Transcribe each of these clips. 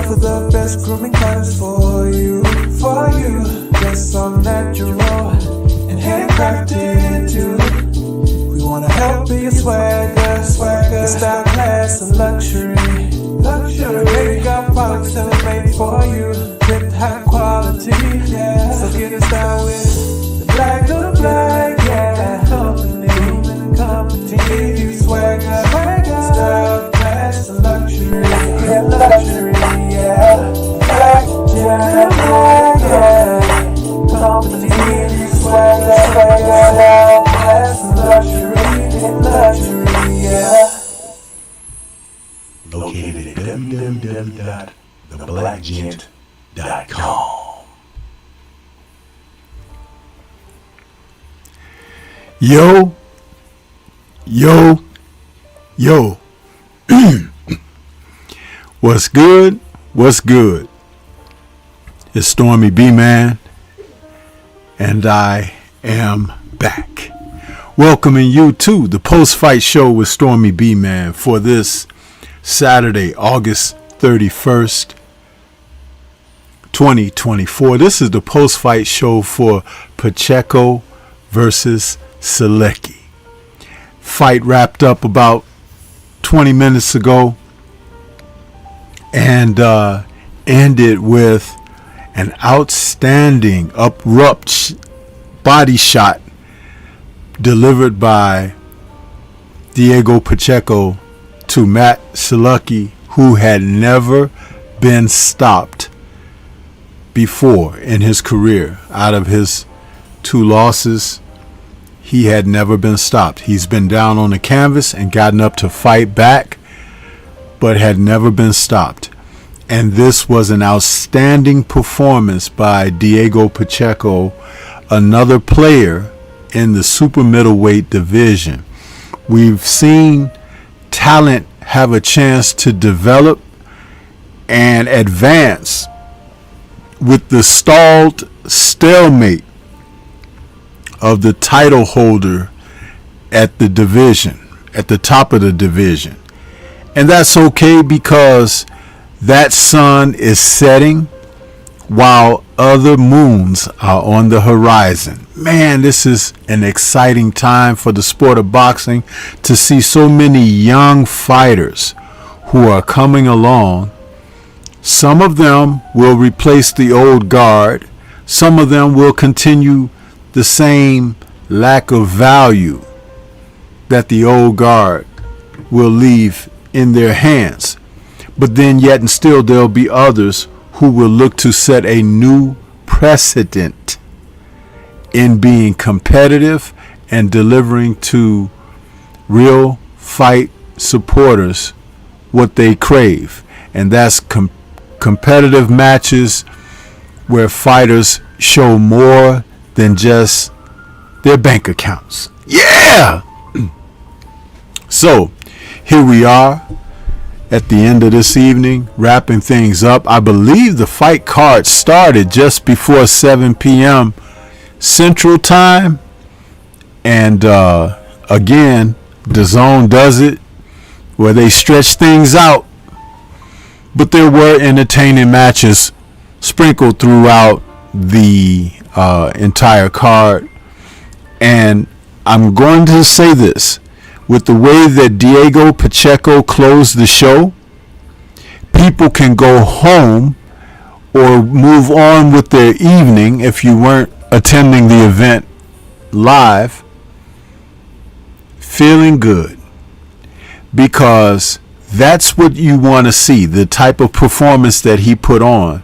offer the best grooming products for you. Just so natural and handcrafted too. We wanna help be your swagger, your style, class, and luxury. We got products that are made for you with high quality. Yeah, so get in style with the black, yeah. Company, you swagger, style, class, and luxury. Yeah, luxury, yeah. Black, yeah. Company, you swagger, style, class, and luxury, yeah. Located at www.theblackgent.com. Yo. What's good? It's Stormybman, and I am back. Welcoming you to the post-fight show with Stormybman for this Saturday, August 31st, 2024. This is the post-fight show for Pacheco versus Sulecki. Fight wrapped up about 20 minutes ago and ended with an outstanding abrupt body shot delivered by Diego Pacheco to Matt Sulecki, who had never been stopped before in his career. Out of his 2 losses, he had never been stopped. He's been down on the canvas and gotten up to fight back, but had never been stopped. And this was an outstanding performance by Diego Pacheco, another player in the super middleweight division. We've seen talent have a chance to develop and advance with the stalled stalemate of the title holder at the division. at the top of the division. And that's okay because that sun is setting while other moons are on the horizon. Man, this is an exciting time for the sport of boxing to see so many young fighters who are coming along. Some of them will replace the old guard. Some of them will continue the same lack of value that the old guard will leave in their hands. But then yet and still there'll be others who will look to set a new precedent in being competitive and delivering to real fight supporters what they crave. And that's competitive matches where fighters show more than just their bank accounts. Yeah! So, here we are at the end of this evening, wrapping things up. I believe the fight card started just before 7 p.m. Central Time. And again, Dazn does it where they stretch things out. But there were entertaining matches sprinkled throughout the entire card. And I'm going to say this. With the way that Diego Pacheco closed the show, people can go home or move on with their evening if you weren't attending the event live, feeling good. Because that's what you want to see, the type of performance that he put on.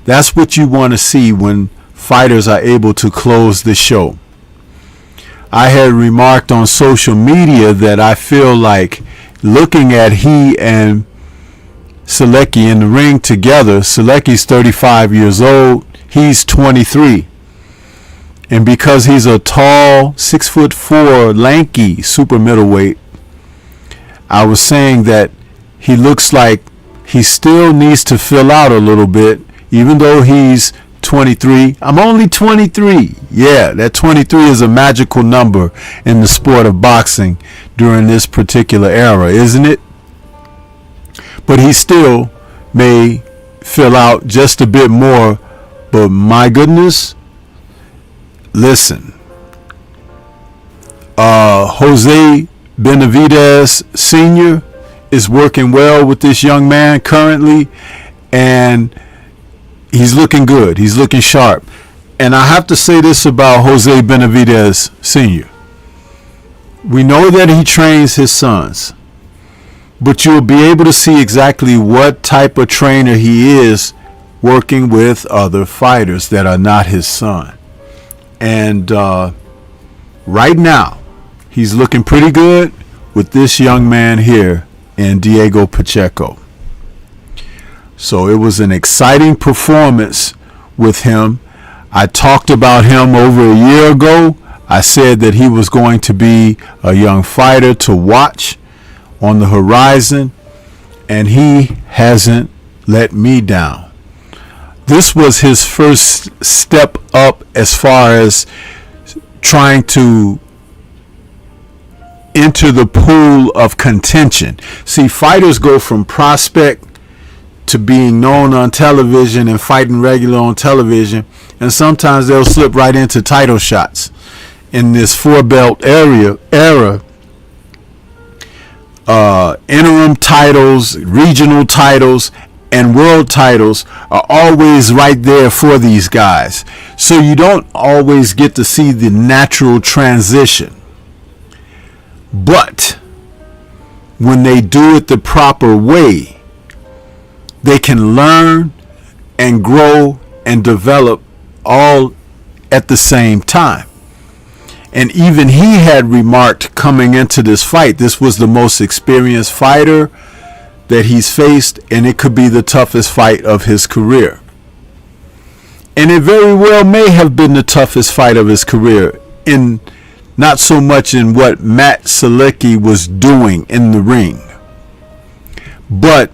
That's what you want to see when fighters are able to close the show. I had remarked on social media that I feel like looking at he and Sulecki in the ring together. Sulecki's 35 years old. He's 23. And because he's a tall, 6'4", lanky super middleweight, I was saying that he looks like he still needs to fill out a little bit, even though he's 23. I'm only 23. Yeah, that 23 is a magical number in the sport of boxing during this particular era, isn't it? But he still may fill out just a bit more. But my goodness, listen, Jose Benavidez Sr. is working well with this young man currently, and he's looking good. He's looking sharp. And I have to say this about Jose Benavidez Sr. We know that he trains his sons, but you'll be able to see exactly what type of trainer he is working with other fighters that are not his son. And right now, he's looking pretty good with this young man here in Diego Pacheco. So it was an exciting performance with him. I talked about him over a year ago. I said that he was going to be a young fighter to watch on the horizon, and he hasn't let me down. This was his first step up as far as trying to enter the pool of contention. See, fighters go from prospect to being known on television and fighting regular on television, and sometimes they'll slip right into title shots. In this four-belt era, interim titles, regional titles, and world titles are always right there for these guys. So you don't always get to see the natural transition. But when they do it the proper way, they can learn and grow and develop all at the same time. And even he had remarked coming into this fight, this was the most experienced fighter that he's faced, and it could be the toughest fight of his career. And it very well may have been the toughest fight of his career, in not so much in what Matt Sulecki was doing in the ring, but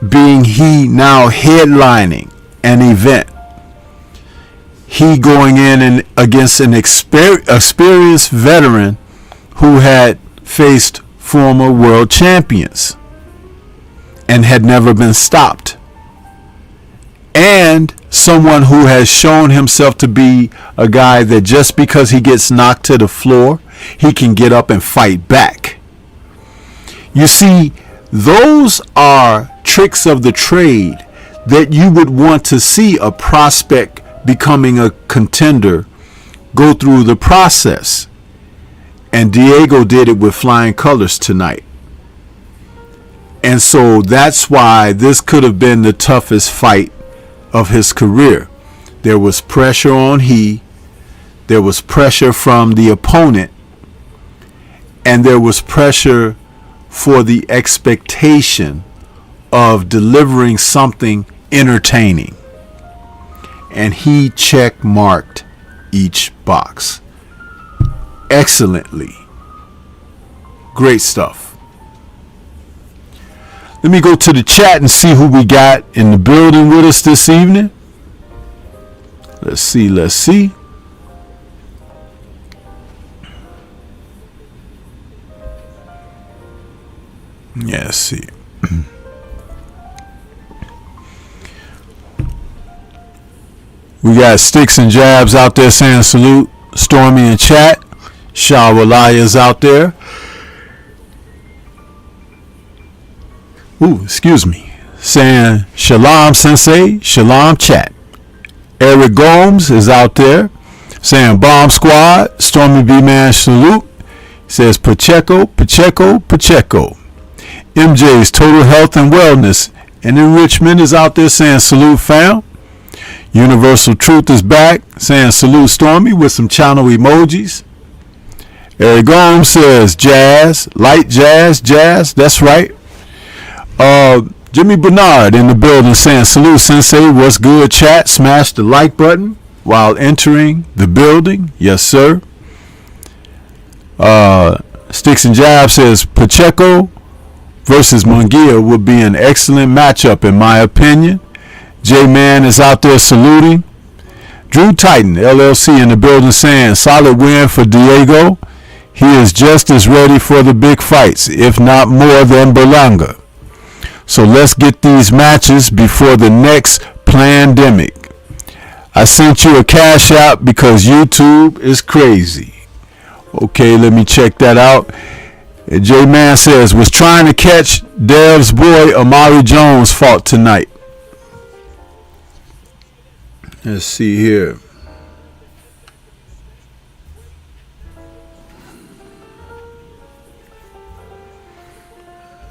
being he now headlining an event, he going in and against an experienced veteran who had faced former world champions and had never been stopped. And someone who has shown himself to be a guy that just because he gets knocked to the floor, he can get up and fight back. You see, those are tricks of the trade that you would want to see a prospect becoming a contender go through the process. And Diego did it with flying colors tonight. And so that's why this could have been the toughest fight of his career. There was pressure on there was pressure from the opponent, and there was pressure for the expectation of delivering something entertaining. And he check marked each box excellently. Great stuff. Let me go to the chat and see who we got in the building with us this evening. Let's see. Yeah, let's see. We got Sticks and Jabs out there saying salute. Stormy in chat. Shawalaya's out there. Excuse me. Saying Shalom Sensei, Shalom chat. Eric Gomes is out there saying Bomb Squad, Stormybman salute. He says Pacheco. MJ's Total Health and Wellness and Enrichment is out there saying salute fam. Universal Truth is back saying salute Stormy with some channel emojis. Eric Gomes says jazz, light jazz, that's right. Jimmy Bernard in the building saying salute Sensei, what's good chat, smash the like button while entering the building, yes sir. Sticks and Jab says Pacheco versus Munguia would be an excellent matchup in my opinion. J-Man is out there saluting. Drew Titan LLC in the building saying solid win for Diego. He is just as ready for the big fights, if not more than Berlanga. So let's get these matches before the next pandemic. I sent you a cash out because YouTube is crazy. Okay, let me check that out. J-Man says, was trying to catch Dev's boy Amari Jones fought tonight. Let's see here.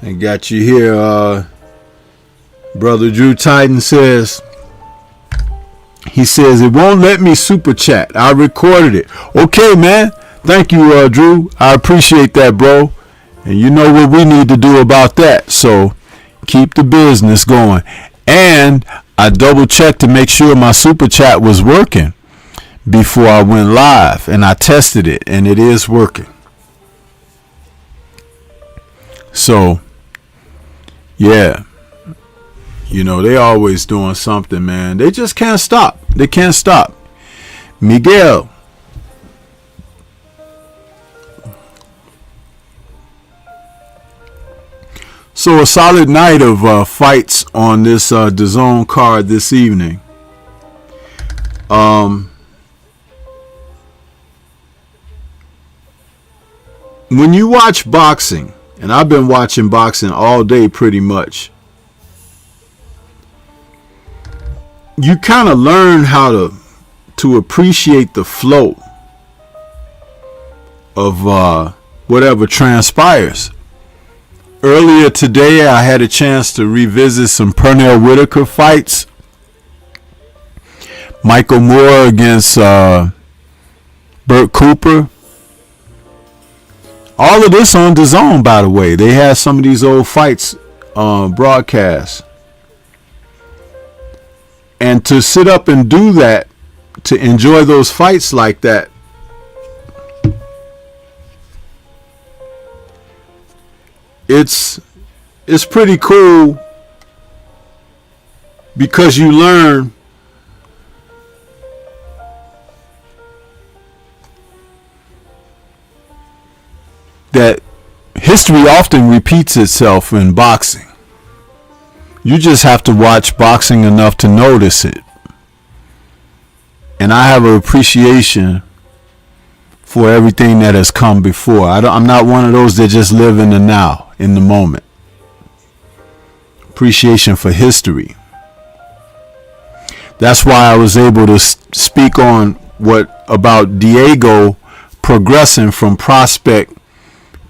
I got you here. Brother Drew Titan says, he says, it won't let me super chat. I recorded it. Okay, man. Thank you, Drew. I appreciate that, bro. And you know what we need to do about that. So keep the business going. And I double checked to make sure my super chat was working before I went live. And I tested it and it is working. So, yeah. You know, they always doing something, man. They just can't stop. They can't stop. Miguel. So a solid night of fights on this Dazn card this evening. When you watch boxing, and I've been watching boxing all day pretty much, you kind of learn how to appreciate the flow of whatever transpires. Earlier today, I had a chance to revisit some Pernell Whitaker fights. Michael Moore against Burt Cooper. All of this on DAZN, by the way. They had some of these old fights broadcast. And to sit up and do that, to enjoy those fights like that, it's pretty cool because you learn that history often repeats itself in boxing. You just have to watch boxing enough to notice it. And I have an appreciation for everything that has come before. I'm not one of those that just live in the now, in the moment. Appreciation for history. That's why I was able to speak on what about Diego progressing from prospect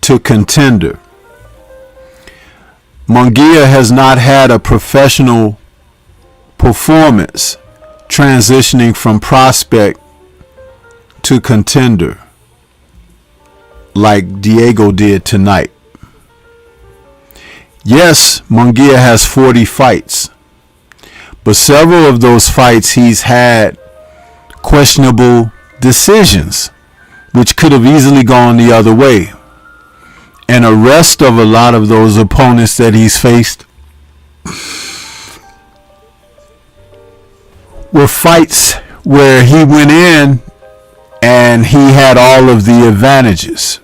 to contender. Munguia has not had a professional performance transitioning from prospect to contender like Diego did tonight. Yes, Munguia has 40 fights, but several of those fights he's had questionable decisions, which could have easily gone the other way. And the rest of a lot of those opponents that he's faced were fights where he went in and he had all of the advantages.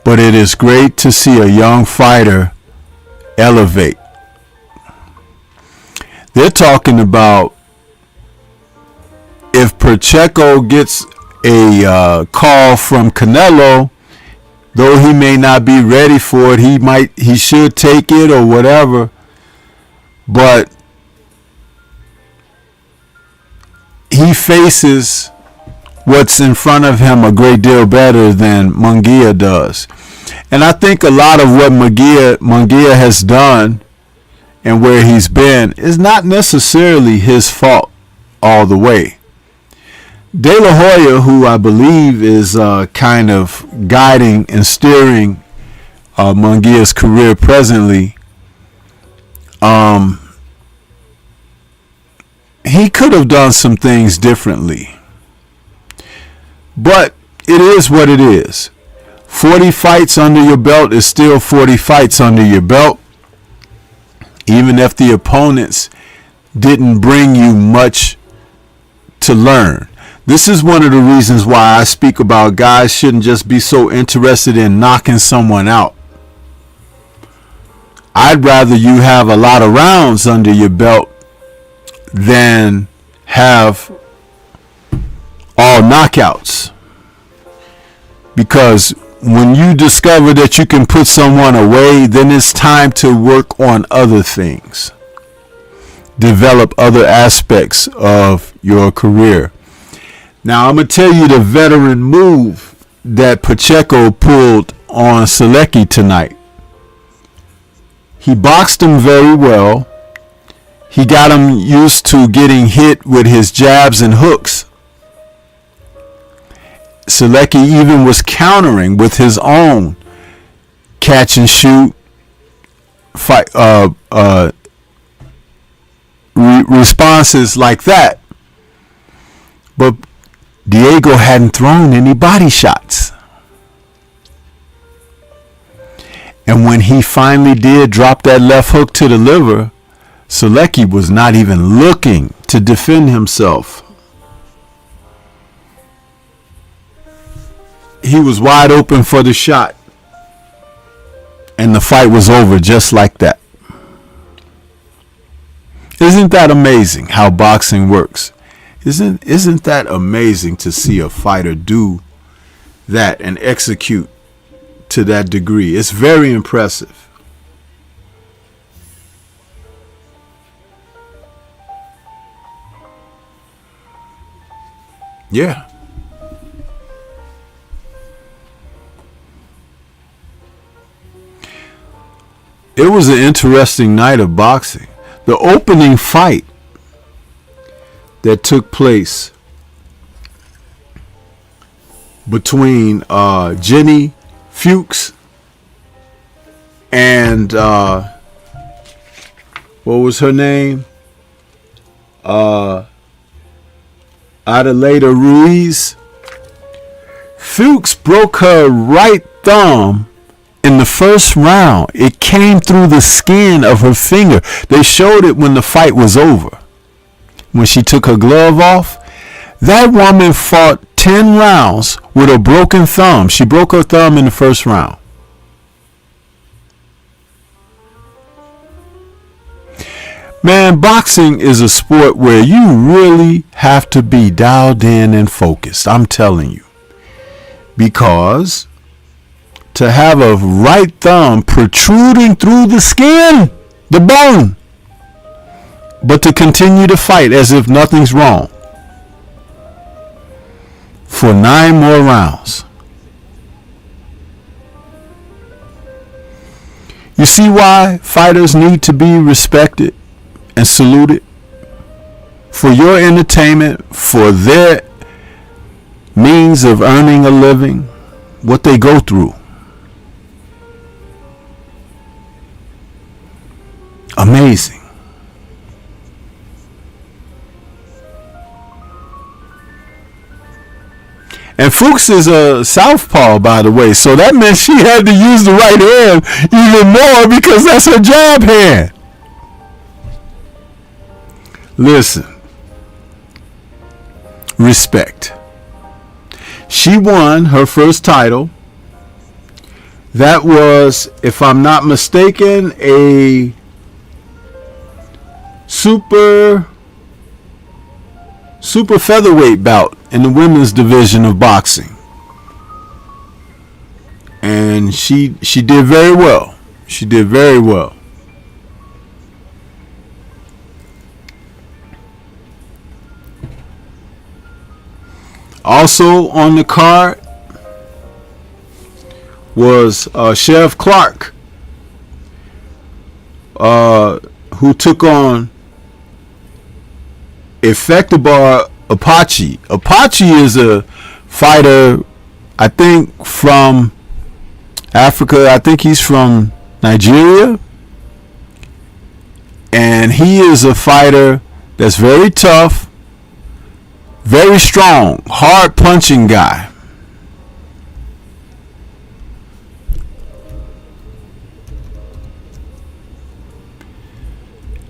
But it is great to see a young fighter elevate. They're talking about if Pacheco gets a call from Canelo, though he may not be ready for it, he should take it or whatever. But he faces what's in front of him a great deal better than Munguia does. And I think a lot of what Munguia has done and where he's been is not necessarily his fault all the way. De La Hoya, who I believe is kind of guiding and steering Munguia's career presently, he could have done some things differently. But it is what it is. 40 fights under your belt is still 40 fights under your belt, even if the opponents didn't bring you much to learn. This is one of the reasons why I speak about guys shouldn't just be so interested in knocking someone out. I'd rather you have a lot of rounds under your belt than have all knockouts. Because when you discover that you can put someone away, then it's time to work on other things. Develop other aspects of your career. Now, I'm going to tell you the veteran move that Pacheco pulled on Sulecki tonight. He boxed him very well. He got him used to getting hit with his jabs and hooks. Sulecki even was countering with his own catch and shoot fight, responses like that. But Diego hadn't thrown any body shots. And when he finally did drop that left hook to the liver, Sulecki was not even looking to defend himself. He was wide open for the shot. And the fight was over just like that. Isn't that amazing how boxing works? Isn't that amazing to see a fighter do that and execute to that degree? It's very impressive. Yeah. It was an interesting night of boxing. The opening fight that took place between Jenny Fuchs and what was her name? Adelaida Ruiz. Fuchs broke her right thumb in the first round. It came through the skin of her finger. They showed it when the fight was over. When she took her glove off, That woman fought 10 rounds with a broken thumb. She broke her thumb in the first round. Man, boxing is a sport where you really have to be dialed in and focused. I'm telling you. Because to have a right thumb protruding through the skin, the bone, but to continue to fight as if nothing's wrong for 9 more rounds. You see why fighters need to be respected and saluted? For your entertainment, for their means of earning a living, what they go through. Amazing. And Fuchs is a southpaw, by the way, so that meant she had to use the right hand even more because that's her jab hand. Listen. Respect. She won her first title. That was, if I'm not mistaken, a super featherweight bout in the women's division of boxing. And she did very well. She did very well. Also on the card was Sheriff Clark, who took on Effectabar Apache. Apache is a fighter, I think, from Africa. I think he's from Nigeria. And he is a fighter that's very tough, very strong, hard punching guy.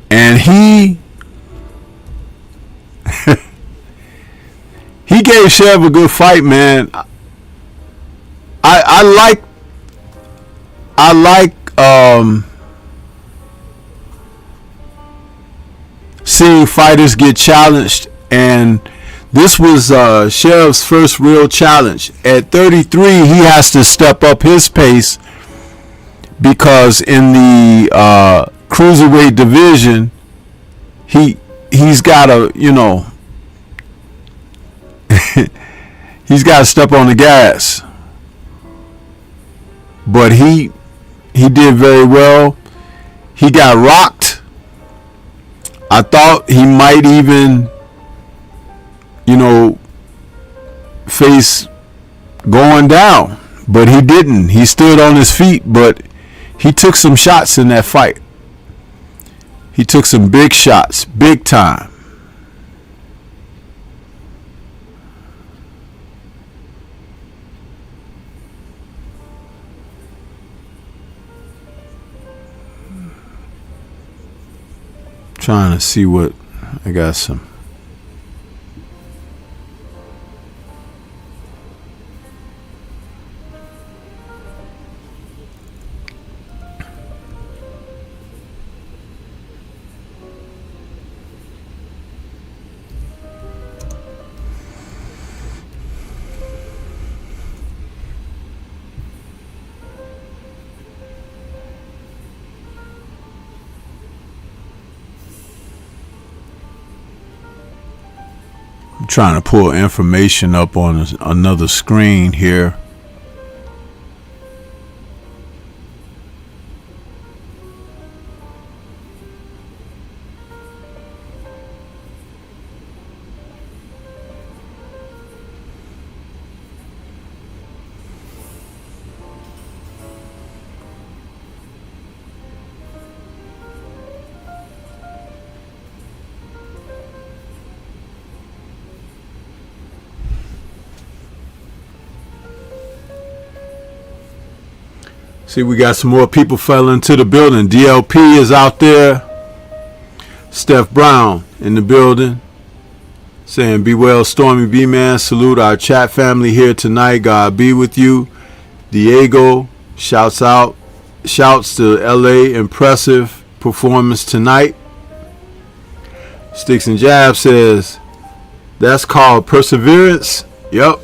And he gave Chev a good fight, man. I like seeing fighters get challenged, and this was Chev's first real challenge. At 33, he has to step up his pace because in the cruiserweight division, he's got to, he's got to step on the gas. But he did very well. He got rocked. I thought he might even, face going down, but he didn't. He stood on his feet, but he took some shots in that fight. He took some big shots, big time. Trying to see what I got some. Trying to pull information up on another screen here. See, we got some more people fell into the building. DLP is out there. Steph Brown in the building. Saying, be well, Stormy B Man. Salute our chat family here tonight. God be with you. Diego shouts to LA. Impressive performance tonight. Sticks and Jab says, that's called perseverance. Yep.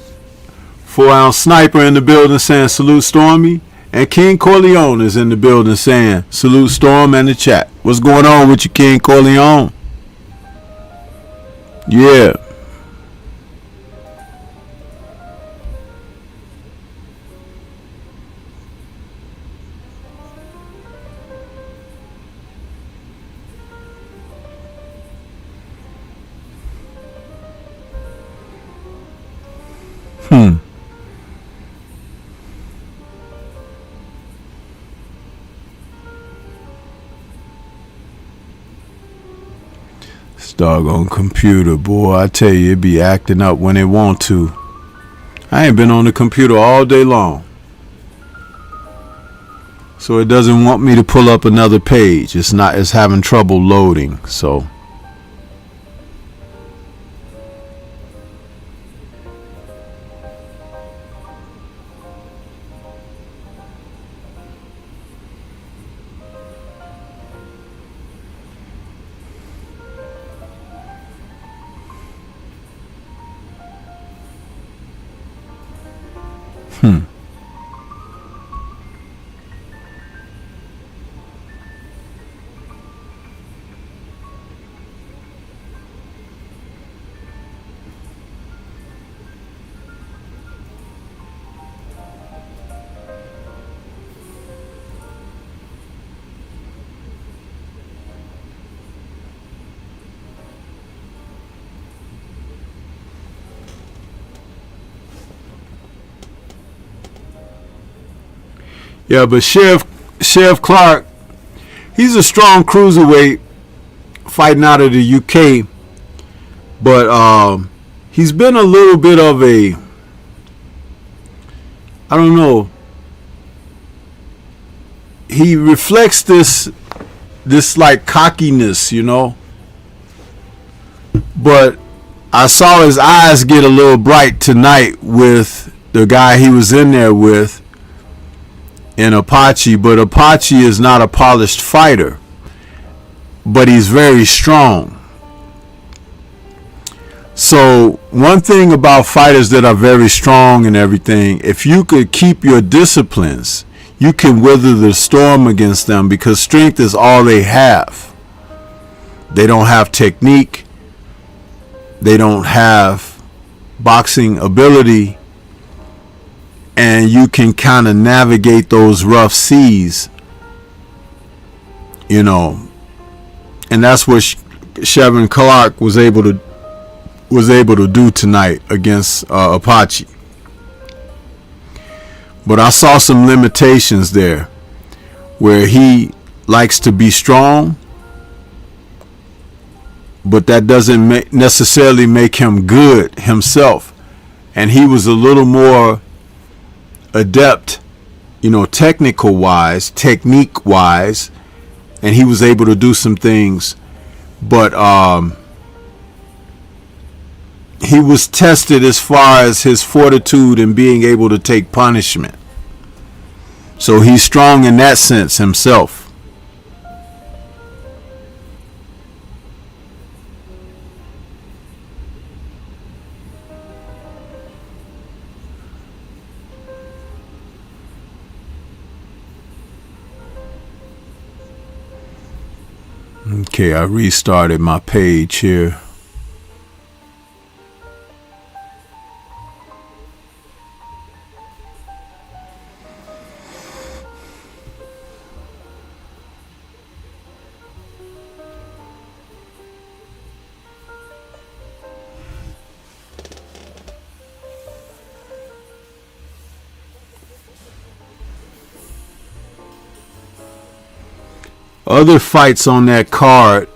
4-ounce sniper in the building saying salute Stormy. And King Corleone is in the building saying salute Storm and the chat. What's going on with you, King Corleone? Yeah. Doggone computer, boy, I tell you, it be acting up when it want to. I ain't been on the computer all day long, so it doesn't want me to pull up another page. It's having trouble loading. So yeah, but Sheriff Clark, he's a strong cruiserweight fighting out of the UK, but he's been a little bit of a, I don't know, he reflects this like cockiness, you know, but I saw his eyes get a little bright tonight with the guy he was in there with in Apache, but Apache is not a polished fighter, but he's very strong. So one thing about fighters that are very strong and everything, if you could keep your disciplines, you can weather the storm against them, because strength is all they have. They don't have technique. They don't have boxing ability. And you can kind of navigate those rough seas, you know, and that's what Sheriff Clark was able to do tonight against Apache. But I saw some limitations there, where he likes to be strong, but that doesn't necessarily make him good himself. And he was a little more adept, you know, technique wise, and he was able to do some things, but he was tested as far as his fortitude and being able to take punishment. So he's strong in that sense himself. Okay, I restarted my page here. Other fights on that card,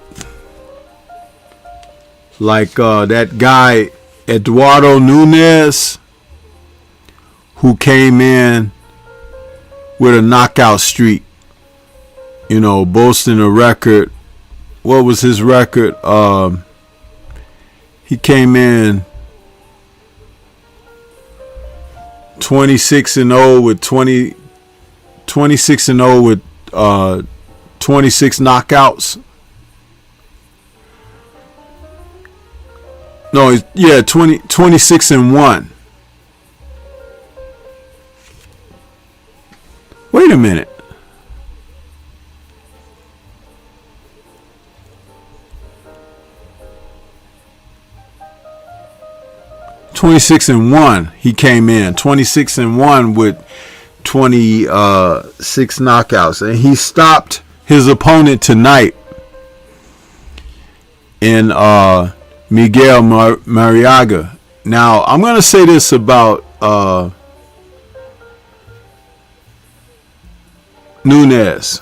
like that guy Eduardo Nunez, who came in with a knockout streak, you know, boasting a record. What was his record? He came in 26-0 with 26-0 with 26 knockouts. No, yeah, 26-1. Wait a minute. (26-1). He came in 26-1 with 26 knockouts, and he stopped his opponent tonight in Miguel Mariaga. Now, I'm going to say this about Nunes.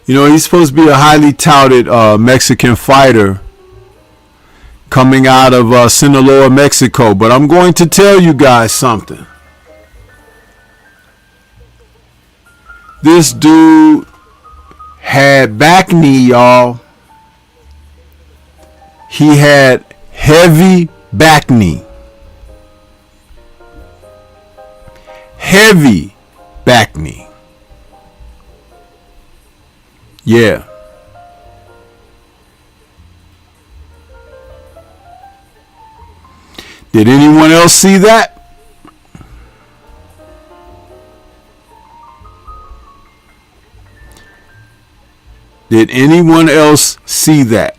You know, he's supposed to be a highly touted Mexican fighter coming out of Sinaloa, Mexico. But I'm going to tell you guys something. This dude had back knee, y'all. He had heavy back knee. Heavy back knee. Yeah. Did anyone else see that? Did anyone else see that?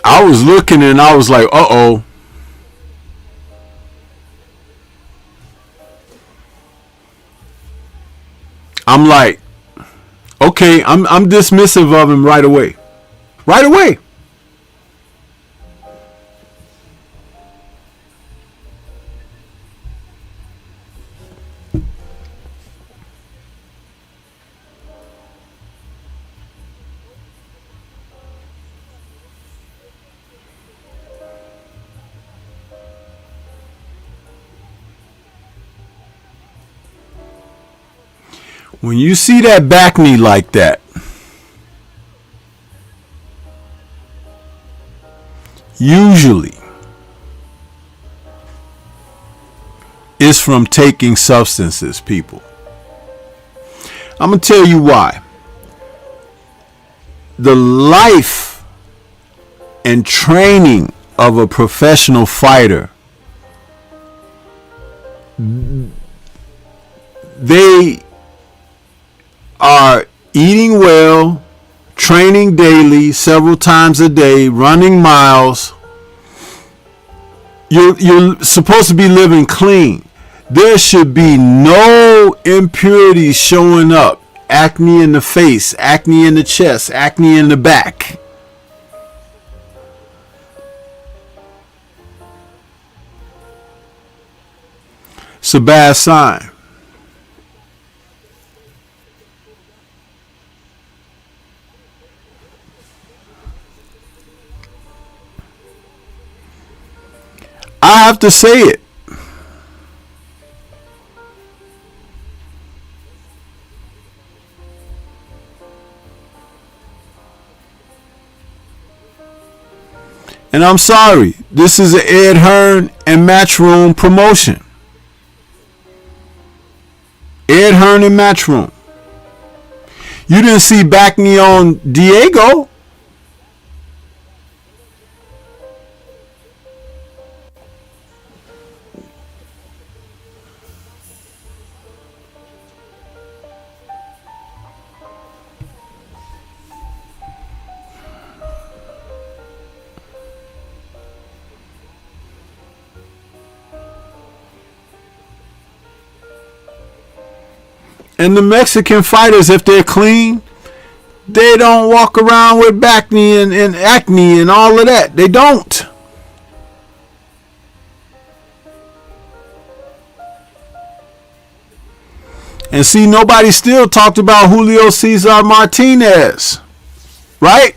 I was looking and I was like, uh-oh. I'm like, okay, I'm dismissive of him right away. Right away. When you see that back knee like that, usually it's from taking substances, people. I'm going to tell you why. The life and training of a professional fighter, they are eating well, training daily, several times a day, running miles. You're supposed to be living clean. There should be no impurities showing up. Acne in the face, acne in the chest, acne in the back. It's a bad sign. I have to say it. And I'm sorry. This is an Ed Hearn and Matchroom promotion. Ed Hearn and Matchroom. You didn't see back knee on Diego. And the Mexican fighters, if they're clean, they don't walk around with back knee and acne and all of that. They don't. And see, nobody still talked about Julio Cesar Martinez. Right?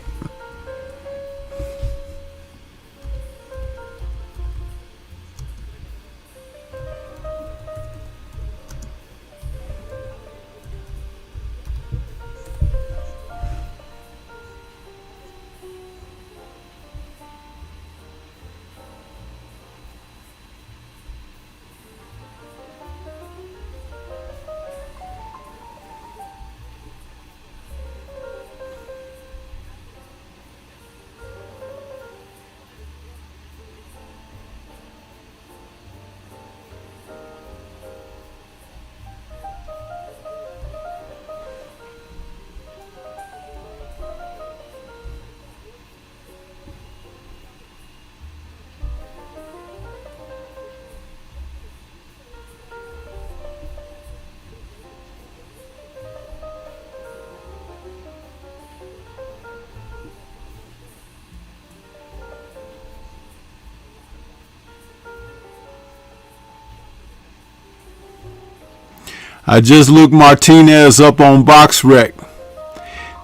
I just looked Martinez up on BoxRec.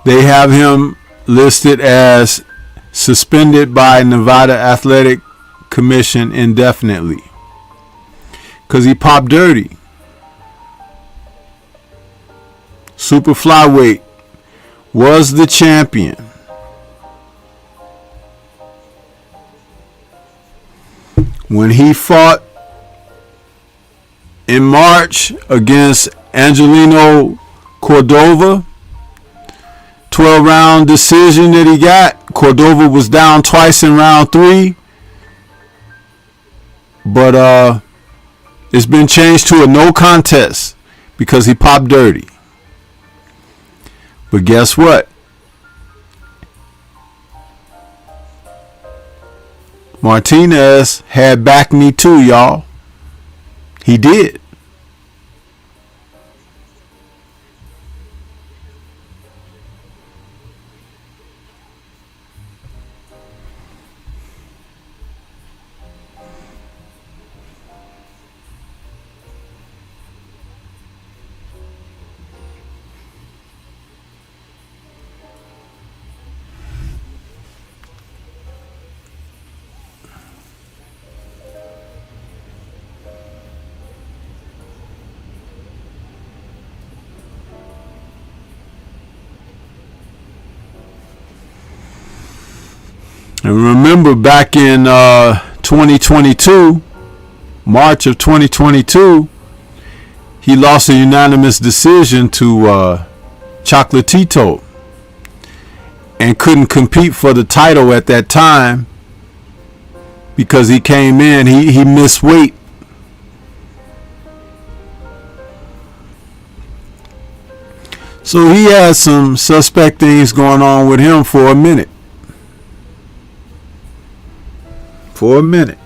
They have him listed as suspended by Nevada Athletic Commission indefinitely because he popped dirty. Super flyweight, was the champion. When he fought in March against Angelino Cordova, 12-round decision that he got. Cordova was down twice in round 3. But it's been changed to a no contest because he popped dirty. But guess what? Martinez had backed me too, y'all. He did. And remember back in 2022, March of 2022, he lost a unanimous decision to Chocolatito and couldn't compete for the title at that time because he came in, he missed weight. So he had some suspect things going on with him for a minute. For a minute.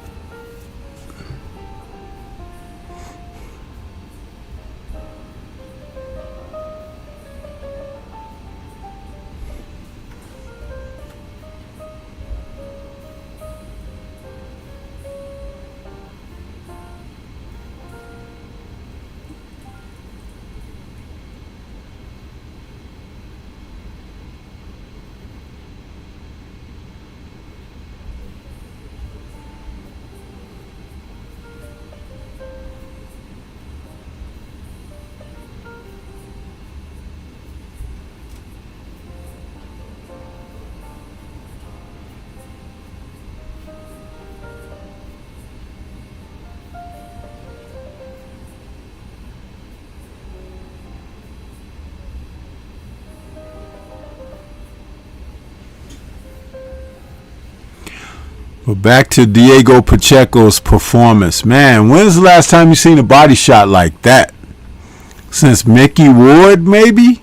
But back to Diego Pacheco's performance. Man, when's the last time you seen a body shot like that? Since Mickey Ward, maybe?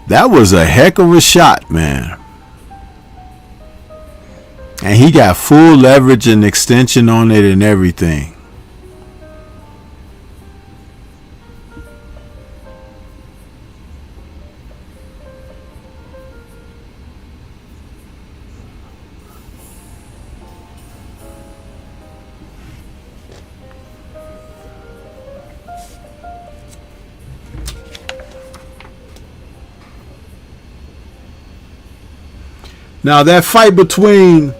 That was a heck of a shot, man. And he got full leverage and extension on it and everything. Now that fight between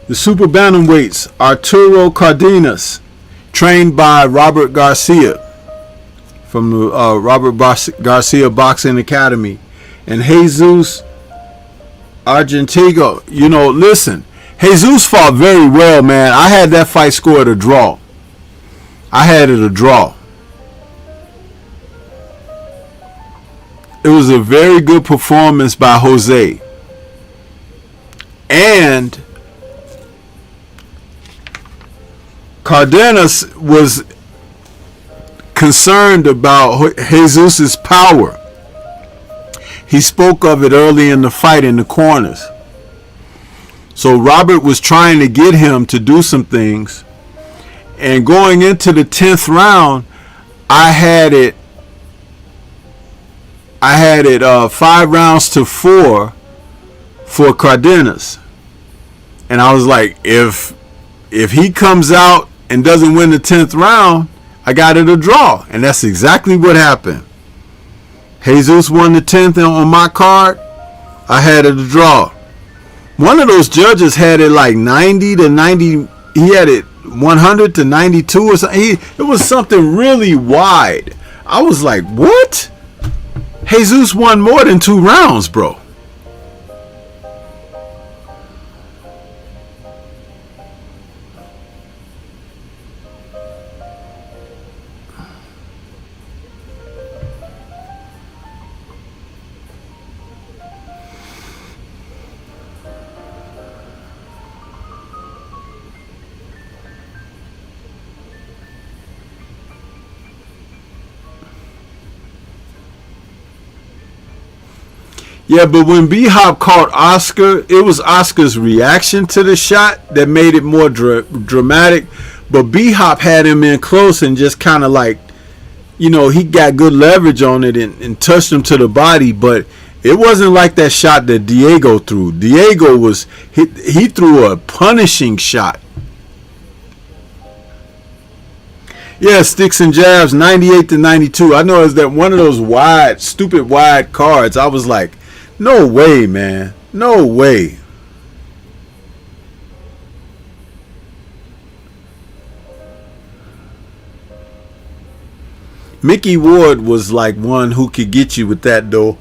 the super bantamweights, Arturo Cardenas, trained by Robert Garcia from the Robert Garcia Boxing Academy, and Jesus Argentigo. You know, listen, Jesus fought very well, man. I had that fight scored a draw. I had it a draw. It was a very good performance by Jose. And Cardenas was concerned about Jesus's power. He spoke of it early in the fight in the corners. So Robert was trying to get him to do some things. And going into the 10th round, I had it 5-4 for Cardenas. And I was like, if he comes out and doesn't win the 10th round, I got it a draw, and that's exactly what happened. Jesus won the 10th on my card. I had it a draw. One of those judges had it like 90 to 90. He had it 100 to 92 or something. It was something really wide. I was like, what? Jesus won more than 2 rounds, bro. Yeah, but when B-Hop caught Oscar, it was Oscar's reaction to the shot that made it more dramatic. But B-Hop had him in close and just kind of like, you know, he got good leverage on it and touched him to the body. But it wasn't like that shot that Diego threw. Diego was, he threw a punishing shot. Yeah, sticks and jabs, 98 to 92. I know it's that one of those wide, stupid wide cards. I was like, no way, man. No way. Mickey Ward was like one who could get you with that, though.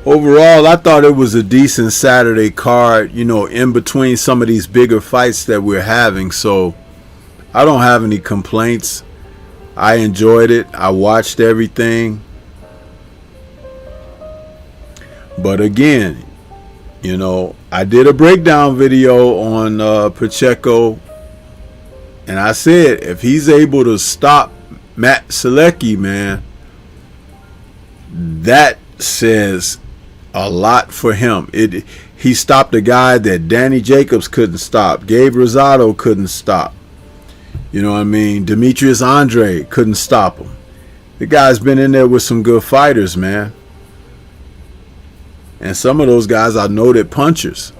Overall, I thought it was a decent Saturday card, you know, in between some of these bigger fights that we're having. So I don't have any complaints. I enjoyed it. I watched everything. But again, you know, I did a breakdown video on Pacheco. And I said, if he's able to stop Matt Sulecki, man, that says a lot for him. He stopped a guy that Danny Jacobs couldn't stop. Gabe Rosado couldn't stop. You know what I mean? Demetrius Andre couldn't stop him. The guy's been in there with some good fighters, man. And some of those guys are noted punchers.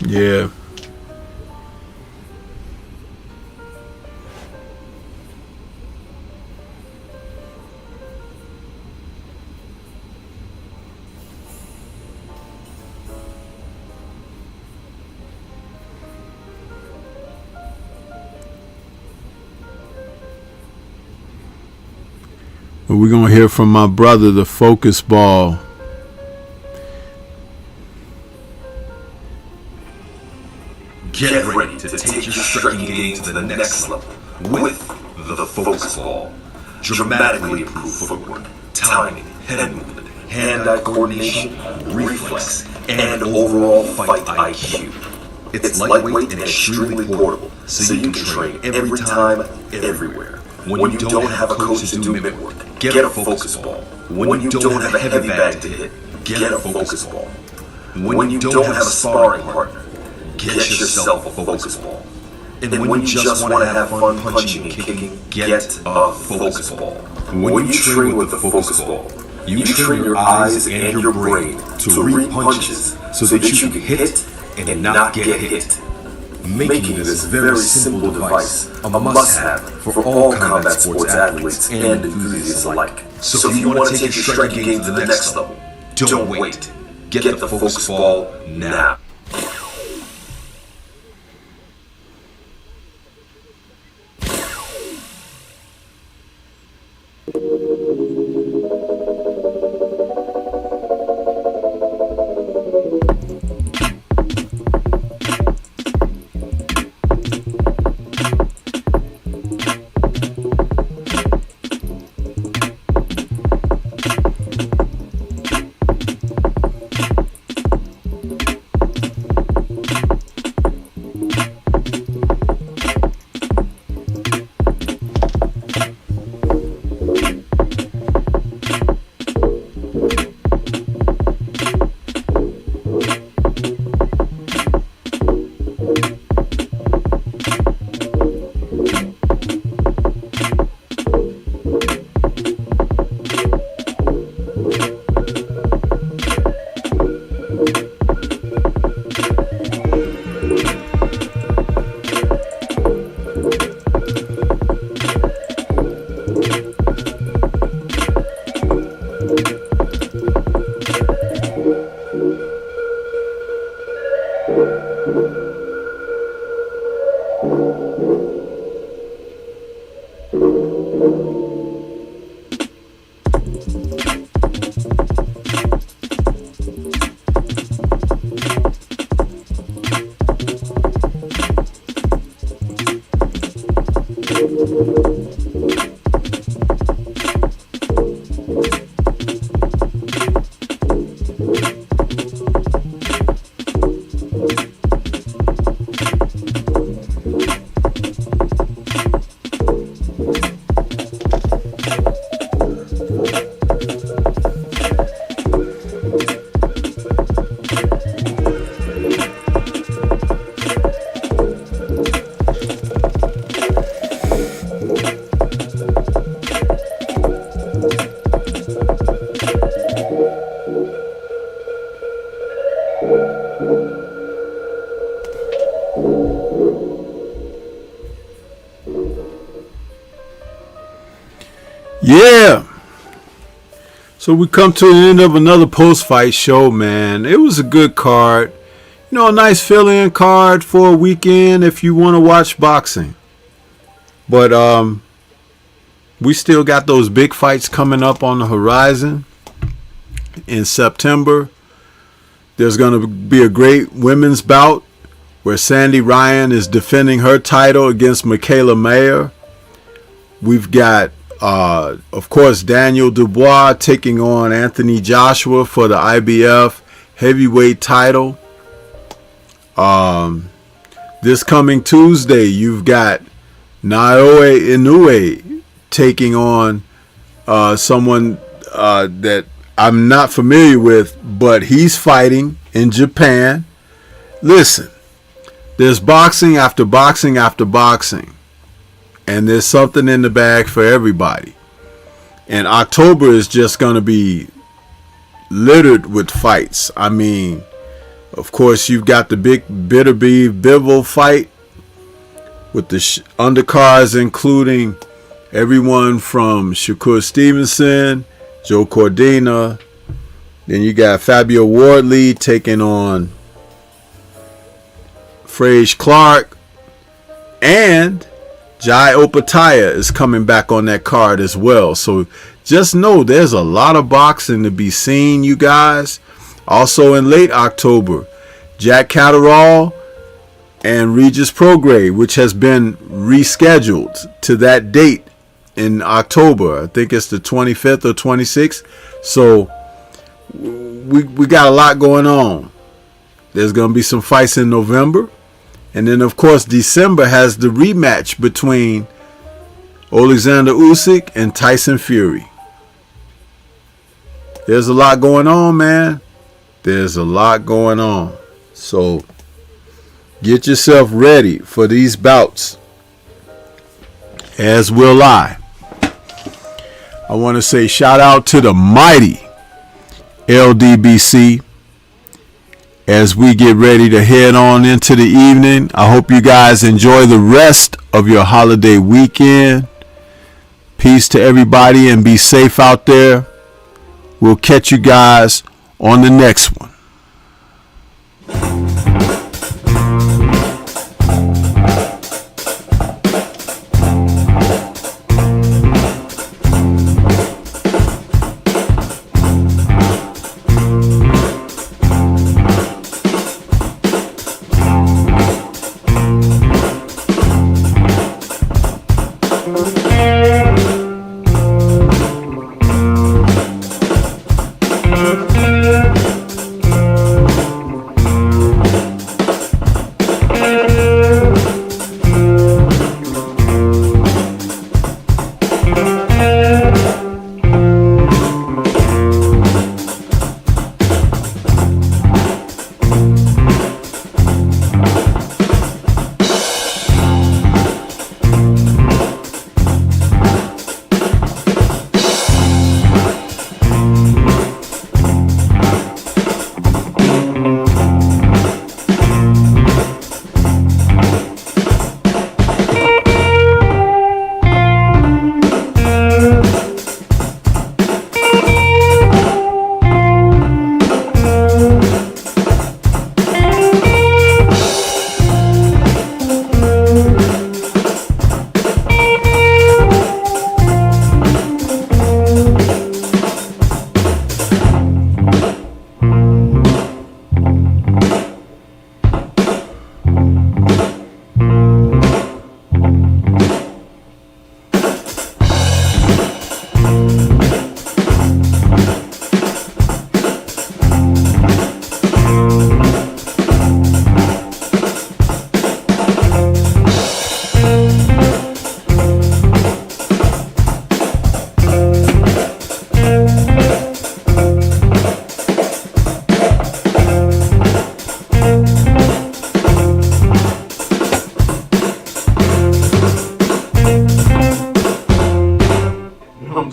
Yeah. Well, we're going to hear from my brother, the Focus Ball. Get ready to take your striking game to the next level with the Focus Ball. Dramatically improved footwork, timing, head movement, hand-eye coordination, reflex, and overall fight IQ. It's lightweight and extremely portable, so you can train every time, everywhere. When you don't have a coach to do mitt work, get a Focus Ball. When you don't have a heavy bag to hit, get a Focus Ball. When you don't have a sparring partner, get yourself a Focus Ball. And when you just want to have fun punching and kicking, get a Focus Ball. When you train with the Focus Ball, you train your eyes and your brain to read punches so that you can hit and not get hit, making this very simple device a must-have for all combat sports athletes and enthusiasts alike. So if you want to take your striking game to the next level, don't wait. Get the Focus Ball now. Yeah. So we come to the end of another post-fight show, man. It was a good card. You know, a nice fill-in card for a weekend if you want to watch boxing. But we still got those big fights coming up on the horizon. In September, there's going to be a great women's bout where Sandy Ryan is defending her title against Michaela Mayer. We've got of course, Daniel Dubois taking on Anthony Joshua for the IBF heavyweight title. This coming Tuesday, you've got Naoya Inoue taking on someone that I'm not familiar with, but he's fighting in Japan. Listen, there's boxing after boxing after boxing. And there's something in the bag for everybody. And October is just going to be littered with fights. I mean, of course, you've got the big Bivol fight with the undercards, including everyone from Shakur Stevenson, Joe Cordina. Then you got Fabio Wardley taking on Frazier Clark. And Jai Opataya is coming back on that card as well. So just know there's a lot of boxing to be seen, you guys. Also in late October, Jack Catterall and Regis Prograis, which has been rescheduled to that date in October. I think it's the 25th or 26th. So we got a lot going on. There's going to be some fights in November. And then, of course, December has the rematch between Alexander Usyk and Tyson Fury. There's a lot going on, man. There's a lot going on. So get yourself ready for these bouts, as will I. I want to say shout out to the mighty LDBC. As we get ready to head on into the evening, I hope you guys enjoy the rest of your holiday weekend. Peace to everybody and be safe out there. We'll catch you guys on the next one.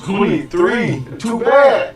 We need 3. Too bad.